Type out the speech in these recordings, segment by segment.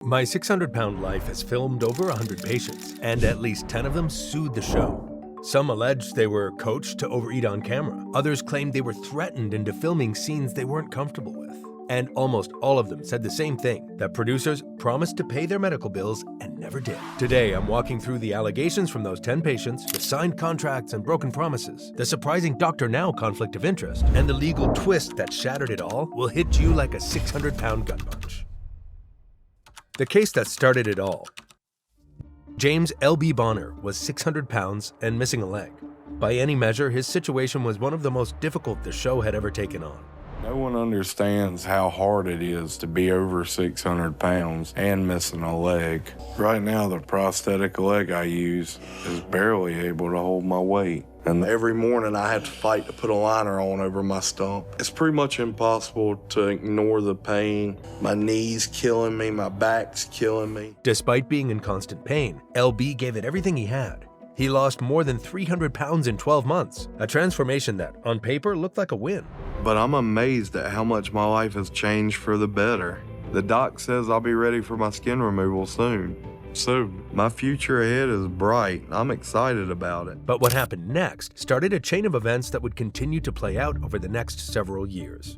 My 600-Pound Life has filmed over 100 patients, and at least 10 of them sued the show. Some alleged they were coached to overeat on camera. Others claimed they were threatened into filming scenes they weren't comfortable with. And almost all of them said the same thing, that producers promised to pay their medical bills and never did. Today, I'm walking through the allegations from those 10 patients, the signed contracts and broken promises, the surprising Dr. Now conflict of interest, and the legal twist that shattered it all will hit you like a 600-pound gut punch. The case that started it all. James L.B. Bonner was 600 pounds and missing a leg. By any measure, his situation was one of the most difficult the show had ever taken on. No one understands how hard it is to be over 600 pounds and missing a leg. Right now, the prosthetic leg I use is barely able to hold my weight. And every morning I have to fight to put a liner on over my stump. It's pretty much impossible to ignore the pain. My knee's killing me, my back's killing me. Despite being in constant pain, LB gave it everything he had. He lost more than 300 pounds in 12 months, a transformation that, on paper, looked like a win. But I'm amazed at how much my life has changed for the better. The doc says I'll be ready for my skin removal soon. So, my future ahead is bright. I'm excited about it. But what happened next started a chain of events that would continue to play out over the next several years.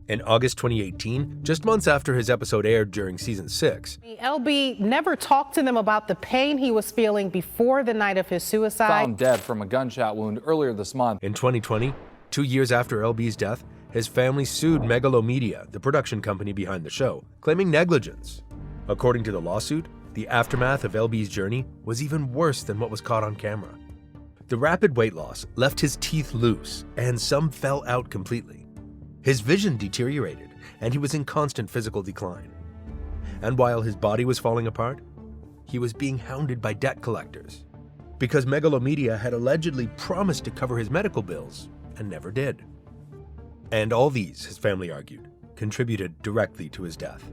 In August 2018, just months after his episode aired during season 6, LB never talked to them about the pain he was feeling before the night of his suicide. Found dead from a gunshot wound earlier this month. In 2020, 2 years after LB's death, his family sued Megalomedia, the production company behind the show, claiming negligence. According to the lawsuit, the aftermath of LB's journey was even worse than what was caught on camera. The rapid weight loss left his teeth loose, and some fell out completely. His vision deteriorated, and he was in constant physical decline. And while his body was falling apart, he was being hounded by debt collectors, because Megalomedia had allegedly promised to cover his medical bills and never did. And all these, his family argued, contributed directly to his death.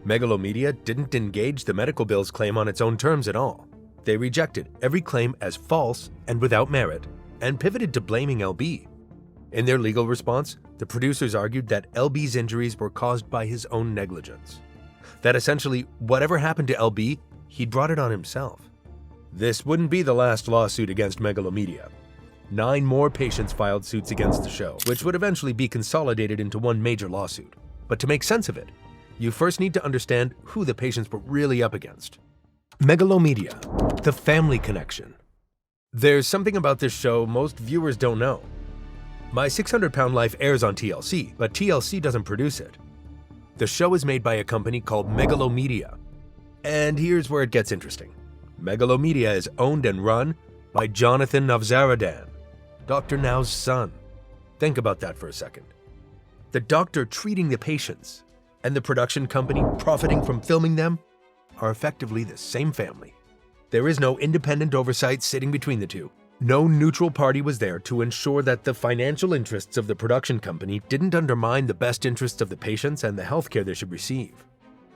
Megalomedia didn't engage the medical bills claim on its own terms at all. They rejected every claim as false and without merit, and pivoted to blaming LB. In their legal response, the producers argued that LB's injuries were caused by his own negligence. That essentially, whatever happened to LB, he'd brought it on himself. This wouldn't be the last lawsuit against Megalomedia. 9 more patients filed suits against the show, which would eventually be consolidated into one major lawsuit. But to make sense of it, you first need to understand who the patients were really up against. Megalomedia, the family connection. There's something about this show most viewers don't know. My 600-Pound Life airs on TLC, but TLC doesn't produce it. The show is made by a company called Megalomedia. And here's where it gets interesting. Megalomedia is owned and run by Jonathan Navzaradan, Dr. Now's son. Think about that for a second. The doctor treating the patients and the production company profiting from filming them are effectively the same family. There is no independent oversight sitting between the two. No neutral party was there to ensure that the financial interests of the production company didn't undermine the best interests of the patients and the healthcare they should receive.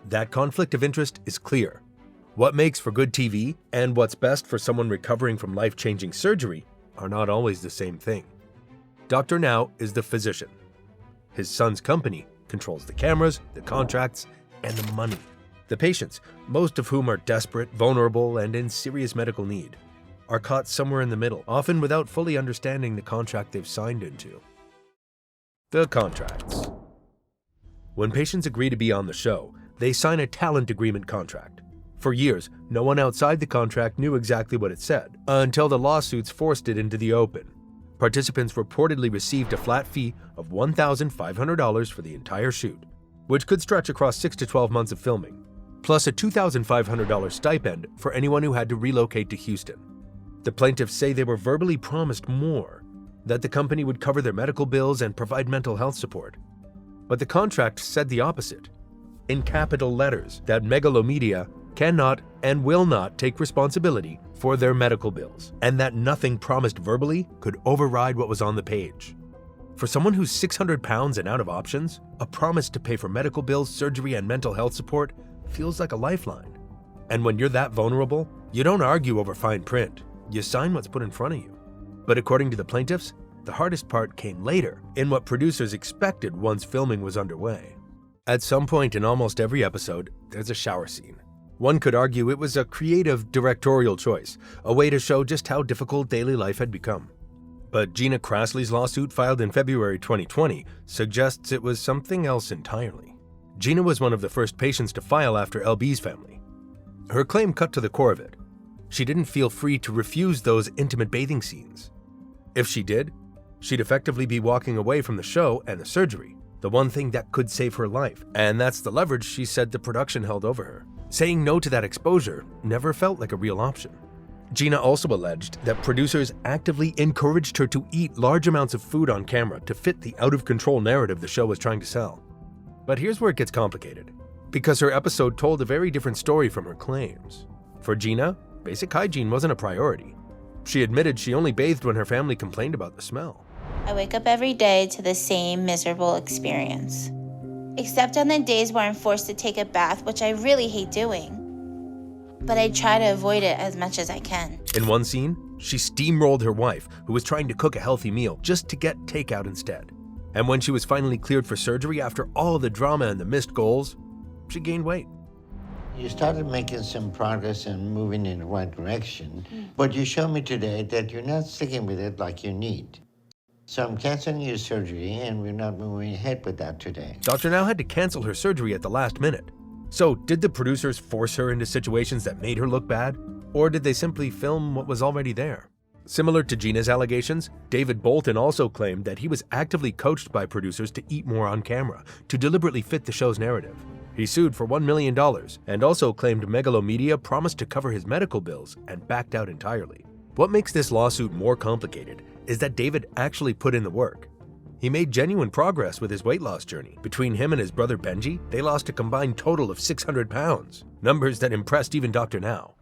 That conflict of interest is clear. What makes for good TV and what's best for someone recovering from life-changing surgery are not always the same thing. Dr. Now is the physician. His son's company controls the cameras, the contracts, and the money. The patients, most of whom are desperate, vulnerable, and in serious medical need, are caught somewhere in the middle, often without fully understanding the contract they've signed into. The contracts. When patients agree to be on the show, they sign a talent agreement contract. For years, no one outside the contract knew exactly what it said, until the lawsuits forced it into the open. Participants reportedly received a flat fee of $1,500 for the entire shoot, which could stretch across 6 to 12 months of filming, plus a $2,500 stipend for anyone who had to relocate to Houston. The plaintiffs say they were verbally promised more, that the company would cover their medical bills and provide mental health support. But the contract said the opposite, in capital letters, that Megalomedia cannot and will not take responsibility for their medical bills, and that nothing promised verbally could override what was on the page. For someone who's 600 pounds and out of options, a promise to pay for medical bills, surgery, and mental health support feels like a lifeline. And when you're that vulnerable, you don't argue over fine print. You sign what's put in front of you. But according to the plaintiffs, the hardest part came later, in what producers expected once filming was underway. At some point in almost every episode, there's a shower scene. One could argue it was a creative directorial choice, a way to show just how difficult daily life had become. But Gina Crassley's lawsuit filed in February 2020 suggests it was something else entirely. Gina was one of the first patients to file after LB's family. Her claim cut to the core of it. She didn't feel free to refuse those intimate bathing scenes. If she did, she'd effectively be walking away from the show and the surgery, the one thing that could save her life, and that's the leverage she said the production held over her. Saying no to that exposure never felt like a real option. Gina also alleged that producers actively encouraged her to eat large amounts of food on camera to fit the out-of-control narrative the show was trying to sell. But here's where it gets complicated, because her episode told a very different story from her claims. For Gina, basic hygiene wasn't a priority. She admitted she only bathed when her family complained about the smell. I wake up every day to the same miserable experience. Except on the days where I'm forced to take a bath, which I really hate doing. But I try to avoid it as much as I can. In one scene, she steamrolled her wife, who was trying to cook a healthy meal, just to get takeout instead. And when she was finally cleared for surgery after all the drama and the missed goals, she gained weight. You started making some progress and moving in the right direction, but you showed me today that you're not sticking with it like you need. So I'm canceling your surgery, and we're not moving ahead with that today. Dr. Now had to cancel her surgery at the last minute. So did the producers force her into situations that made her look bad? Or did they simply film what was already there? Similar to Gina's allegations, David Bolton also claimed that he was actively coached by producers to eat more on camera, to deliberately fit the show's narrative. He sued for $1 million and also claimed Megalomedia promised to cover his medical bills and backed out entirely. What makes this lawsuit more complicated is that David actually put in the work. He made genuine progress with his weight loss journey. Between him and his brother Benji, they lost a combined total of 600 pounds, numbers that impressed even Dr. Now.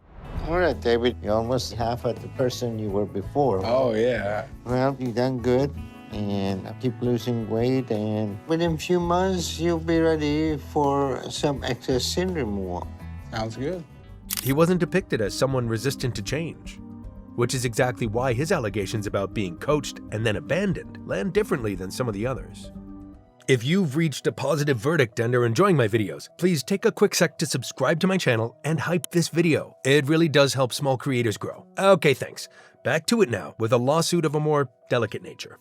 All right, David, you're almost half of the person you were before. Oh, yeah. Well, you've done good, and keep losing weight, and within a few months, you'll be ready for some excess skin removal. Sounds good. He wasn't depicted as someone resistant to change, which is exactly why his allegations about being coached and then abandoned land differently than some of the others. If you've reached a positive verdict and are enjoying my videos, please take a quick sec to subscribe to my channel and hype this video. It really does help small creators grow. Okay, thanks. Back to it now with a lawsuit of a more delicate nature.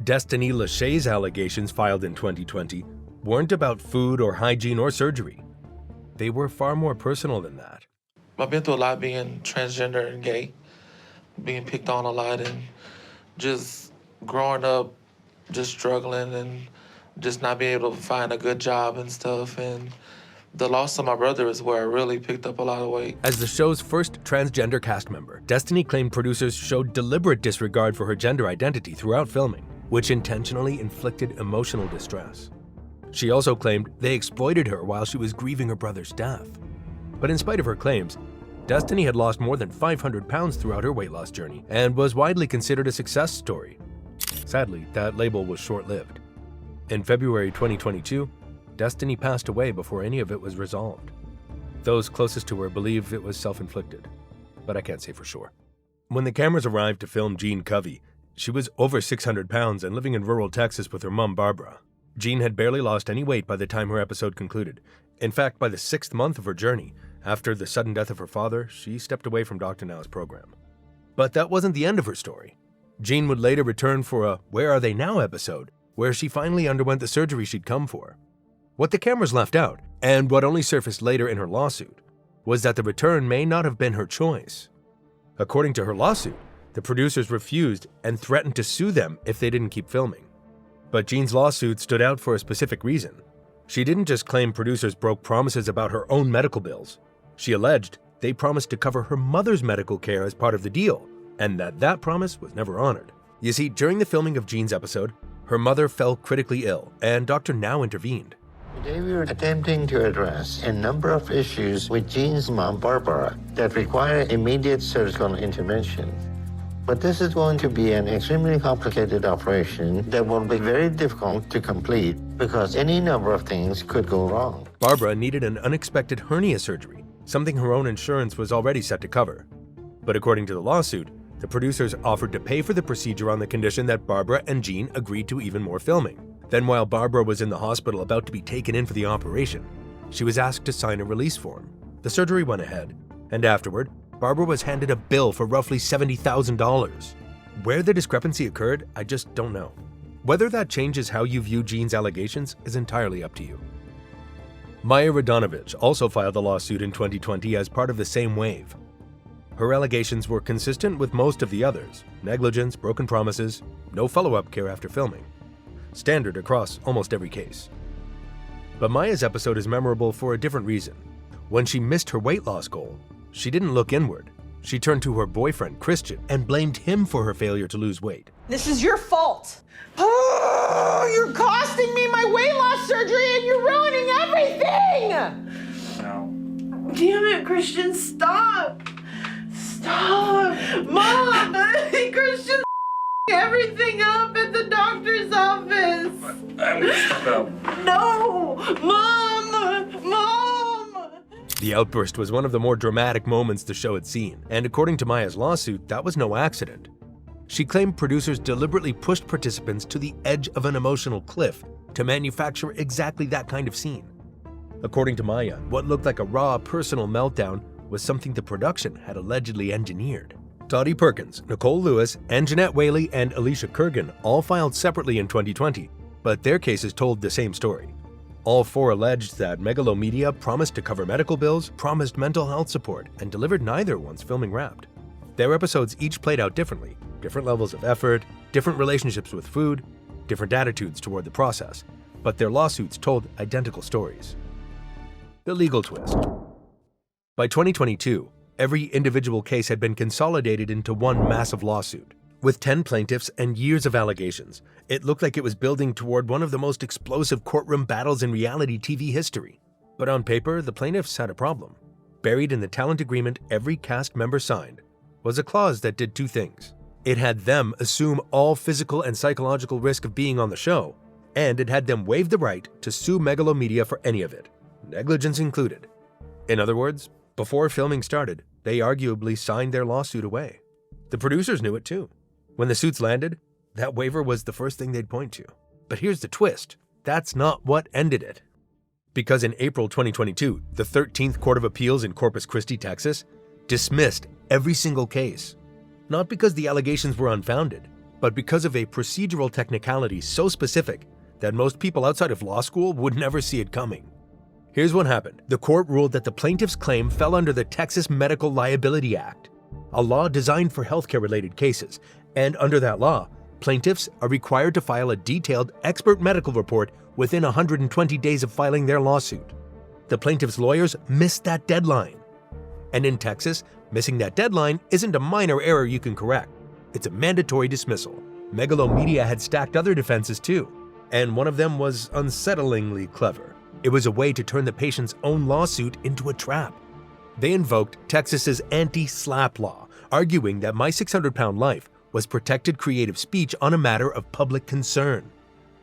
Destiny Lachey's allegations filed in 2020 weren't about food or hygiene or surgery. They were far more personal than that. I've been through a lot being transgender and gay, being picked on a lot, and just growing up, just struggling and just not being able to find a good job and stuff. And the loss of my brother is where I really picked up a lot of weight. As the show's first transgender cast member, Destiny claimed producers showed deliberate disregard for her gender identity throughout filming, which intentionally inflicted emotional distress. She also claimed they exploited her while she was grieving her brother's death. But in spite of her claims, Destiny had lost more than 500 pounds throughout her weight loss journey and was widely considered a success story. Sadly, that label was short-lived. In February 2022, Destiny passed away before any of it was resolved. Those closest to her believe it was self-inflicted, but I can't say for sure. When the cameras arrived to film Jean Covey, she was over 600 pounds and living in rural Texas with her mom, Barbara. Jean had barely lost any weight by the time her episode concluded. In fact, by the 6th month of her journey, after the sudden death of her father, she stepped away from Dr. Now's program. But that wasn't the end of her story. Jean would later return for a Where Are They Now episode, where she finally underwent the surgery she'd come for. What the cameras left out, and what only surfaced later in her lawsuit, was that the return may not have been her choice. According to her lawsuit, the producers refused and threatened to sue them if they didn't keep filming. But Jean's lawsuit stood out for a specific reason. She didn't just claim producers broke promises about her own medical bills. She alleged they promised to cover her mother's medical care as part of the deal, and that promise was never honored. You see, during the filming of Jean's episode, her mother fell critically ill, and Dr. Now intervened. Today we are attempting to address a number of issues with Jean's mom, Barbara, that require immediate surgical intervention. But this is going to be an extremely complicated operation that will be very difficult to complete because any number of things could go wrong. Barbara needed an unexpected hernia surgery, something her own insurance was already set to cover. But according to the lawsuit, the producers offered to pay for the procedure on the condition that Barbara and Jean agreed to even more filming. Then while Barbara was in the hospital about to be taken in for the operation, she was asked to sign a release form. The surgery went ahead, and afterward, Barbara was handed a bill for roughly $70,000. Where the discrepancy occurred, I just don't know. Whether that changes how you view Jean's allegations is entirely up to you. Maya Radonovich also filed a lawsuit in 2020 as part of the same wave. Her allegations were consistent with most of the others: negligence, broken promises, no follow-up care after filming. Standard across almost every case. But Maya's episode is memorable for a different reason. When she missed her weight loss goal, she didn't look inward. She turned to her boyfriend, Christian, and blamed him for her failure to lose weight. This is your fault. Oh, you're costing me my weight loss surgery and you're ruining everything! No. Damn it, Christian, stop! Stop! Mom! Christian everything up at the doctor's office! No! Mom! The outburst was one of the more dramatic moments the show had seen, and according to Maya's lawsuit, that was no accident. She claimed producers deliberately pushed participants to the edge of an emotional cliff to manufacture exactly that kind of scene. According to Maya, what looked like a raw personal meltdown was something the production had allegedly engineered. Dottie Perkins, Nicole Lewis, and Jeanette Whaley and Alicia Kurgan all filed separately in 2020, but their cases told the same story. All four alleged that Megalomedia promised to cover medical bills, promised mental health support, and delivered neither once filming wrapped. Their episodes each played out differently, different levels of effort, different relationships with food, different attitudes toward the process, but their lawsuits told identical stories. The legal twist. By 2022, every individual case had been consolidated into one massive lawsuit. With 10 plaintiffs and years of allegations, it looked like it was building toward one of the most explosive courtroom battles in reality TV history. But on paper, the plaintiffs had a problem. Buried in the talent agreement every cast member signed was a clause that did two things. It had them assume all physical and psychological risk of being on the show, and it had them waive the right to sue Megalomedia for any of it, negligence included. In other words, before filming started, they arguably signed their lawsuit away. The producers knew it too. When the suits landed, that waiver was the first thing they'd point to. But here's the twist. That's not what ended it. Because in April 2022, the 13th Court of Appeals in Corpus Christi, Texas, dismissed every single case. Not because the allegations were unfounded, but because of a procedural technicality so specific that most people outside of law school would never see it coming. Here's what happened. The court ruled that the plaintiff's claim fell under the Texas Medical Liability Act, a law designed for healthcare-related cases, and under that law, plaintiffs are required to file a detailed expert medical report within 120 days of filing their lawsuit. The plaintiffs' lawyers missed that deadline. And in Texas, missing that deadline isn't a minor error you can correct. It's a mandatory dismissal. Megalomedia had stacked other defenses too, and one of them was unsettlingly clever. It was a way to turn the patient's own lawsuit into a trap. They invoked Texas's anti-SLAPP law, arguing that My 600-Pound Life was protected creative speech on a matter of public concern.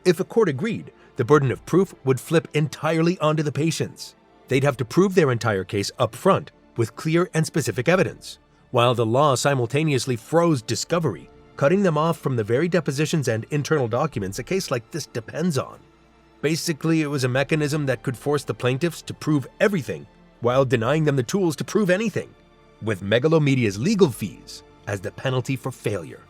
If a court agreed, the burden of proof would flip entirely onto the patients. They'd have to prove their entire case up front with clear and specific evidence, while the law simultaneously froze discovery, cutting them off from the very depositions and internal documents a case like this depends on. Basically, it was a mechanism that could force the plaintiffs to prove everything while denying them the tools to prove anything, with Megalomedia's legal fees as the penalty for failure.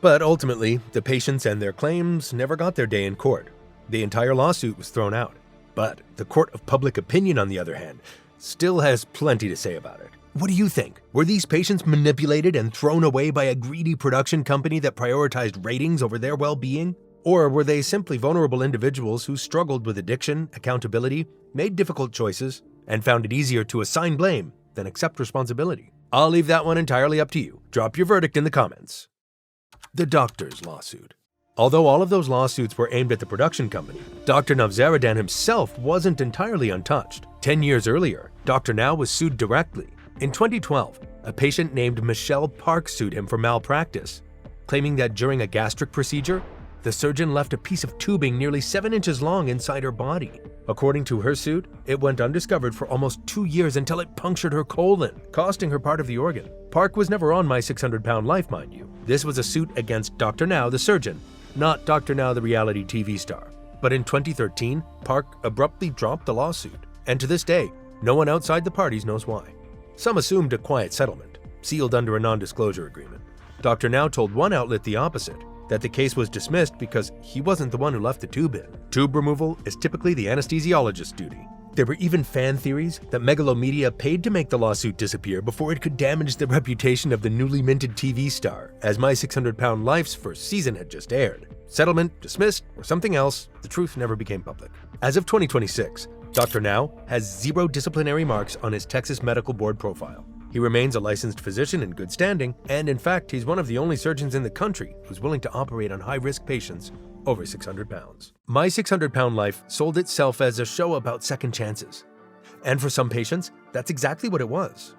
But ultimately, the patients and their claims never got their day in court. The entire lawsuit was thrown out. But the court of public opinion, on the other hand, still has plenty to say about it. What do you think? Were these patients manipulated and thrown away by a greedy production company that prioritized ratings over their well-being? Or were they simply vulnerable individuals who struggled with addiction, accountability, made difficult choices, and found it easier to assign blame than accept responsibility? I'll leave that one entirely up to you. Drop your verdict in the comments. The doctor's lawsuit. Although all of those lawsuits were aimed at the production company, Dr. Navzaradan himself wasn't entirely untouched. 10 years earlier, Dr. Now was sued directly. In 2012, a patient named Michelle Park sued him for malpractice, claiming that during a gastric procedure, the surgeon left a piece of tubing nearly 7 inches long inside her body. According to her suit, it went undiscovered for almost 2 years until it punctured her colon, costing her part of the organ. Park was never on My 600-Pound Life, mind you. This was a suit against Dr. Now, the surgeon, not Dr. Now, the reality TV star. But in 2013, Park abruptly dropped the lawsuit, and to this day, no one outside the parties knows why. Some assumed a quiet settlement, sealed under a non-disclosure agreement. Dr. Now told one outlet the opposite, that the case was dismissed because he wasn't the one who left the tube in. Tube removal is typically the anesthesiologist's duty. There were even fan theories that Megalomedia paid to make the lawsuit disappear before it could damage the reputation of the newly minted TV star, as My 600-Pound Life's first season had just aired. Settlement, dismissed, or something else, the truth never became public. As of 2026, Dr. Now has 0 disciplinary marks on his Texas Medical Board profile. He remains a licensed physician in good standing, and in fact, he's one of the only surgeons in the country who's willing to operate on high-risk patients over 600 pounds. My 600-Pound Life sold itself as a show about second chances. And for some patients, that's exactly what it was.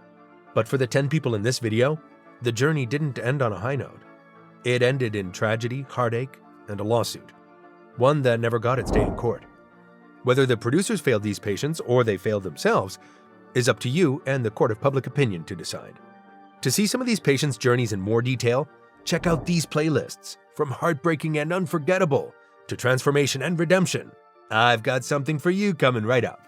But for the 10 people in this video, the journey didn't end on a high note. It ended in tragedy, heartache, and a lawsuit. One that never got its day in court. Whether the producers failed these patients or they failed themselves is up to you and the court of public opinion to decide. To see some of these patients' journeys in more detail, check out these playlists. From heartbreaking and unforgettable to transformation and redemption, I've got something for you coming right up.